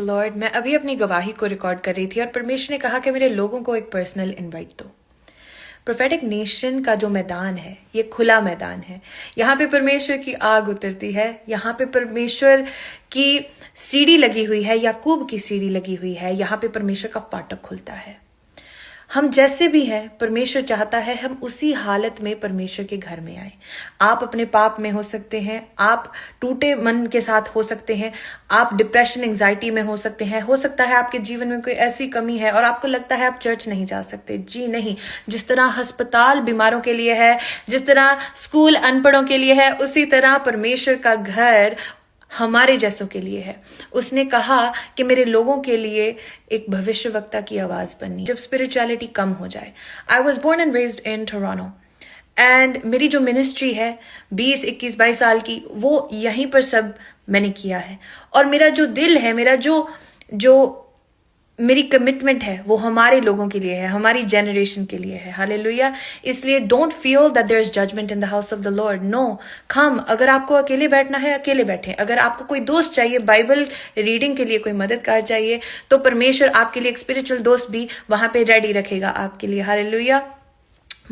Lord, मैं अभी अपनी गवाही को रिकॉर्ड कर रही थी और परमेश्वर ने कहा कि मेरे लोगों को एक पर्सनल इनवाइट दो। प्रोफेटिक नेशन का जो मैदान है, ये खुला मैदान है। यहाँ पे परमेश्वर की आग उतरती है, यहाँ पे परमेश्वर की सीढ़ी लगी हुई है, याकूब की सीढ़ी लगी हुई है, यहाँ पे परमेश्वर का फाटक खुलता है। हम जैसे भी हैं, परमेश्वर चाहता है हम उसी हालत में परमेश्वर के घर में आए। आप अपने पाप में हो सकते हैं, आप टूटे मन के साथ हो सकते हैं, आप डिप्रेशन एंजाइटी में हो सकते हैं, हो सकता है आपके जीवन में कोई ऐसी कमी है और आपको लगता है आप चर्च नहीं जा सकते। जी नहीं, जिस तरह अस्पताल बीमारों के लिए है, जिस तरह स्कूल अनपढ़ों के लिए है, उसी तरह परमेश्वर का घर हमारे जैसों के लिए है। उसने कहा कि मेरे लोगों के लिए एक भविष्यवक्ता की आवाज बननी जब स्पिरिचुअलिटी कम हो जाए। I was born and raised in Toronto and मेरी जो मिनिस्ट्री है 20, 21, 22 साल की, वो यहीं पर सब मैंने किया है। और मेरा जो दिल है, मेरा जो मेरी कमिटमेंट है, वो हमारे लोगों के लिए है, हमारी जनरेशन के लिए है। हालेलुया। इसलिए don't feel that there is judgement in the house of the lord. No, come. अगर आपको अकेले बैठना है, अकेले बैठे। अगर आपको कोई दोस्त चाहिए, बाइबल रीडिंग के लिए कोई मददगार चाहिए, तो परमेश्वर आपके लिए एक स्पिरिचुअल दोस्त भी वहां पे रेडी रखेगा आपके लिए। हालेलुया।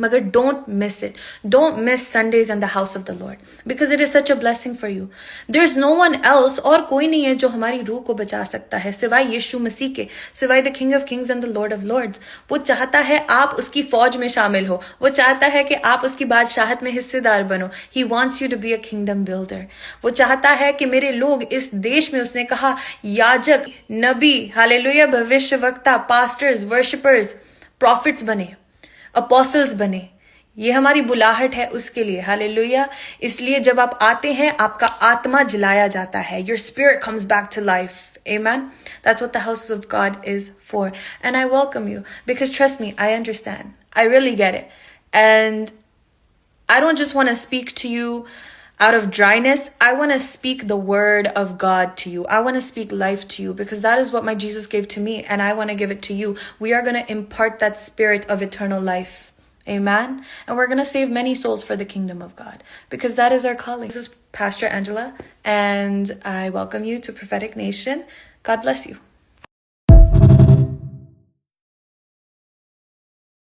मगर don't miss it. Don't miss Sundays in the house of the Lord, because it is such a blessing for you. There is no one else, और कोई नहीं है जो हमारी रूह को बचा सकता है सिवाय यीशु मसीह के, सिवाय the King of kings and the Lord of lords. वो चाहता है आप उसकी फौज में शामिल हो, वो चाहता है कि आप उसकी बादशाहत में हिस्सेदार बनो। He wants you to be a kingdom builder. वो चाहता है कि मेरे लोग इस देश में, उसने कहा, याजक, नबी, हालेलुया, भविष्यवक्ता, पास्टर्स, वर्शिपर्स, प्रॉफिट्स बने, अपोस्टल्स बने। ये हमारी बुलाहट है उसके लिए। हालेलुया। इसलिए जब आप आते हैं, आपका आत्मा जलाया जाता है। Your spirit comes back to life. Amen. That's what the house of God is for. And I welcome you because trust me, I understand. I really get it. And I don't just want to speak to you out of dryness. I want to speak the word of God to you. I want to speak life to you because that is what my Jesus gave to me, and I want to give it to you. We are going to impart that spirit of eternal life. Amen. And we're going to save many souls for the kingdom of God because that is our calling. This is Pastor Angela, and I welcome you to Prophetic Nation. God bless you.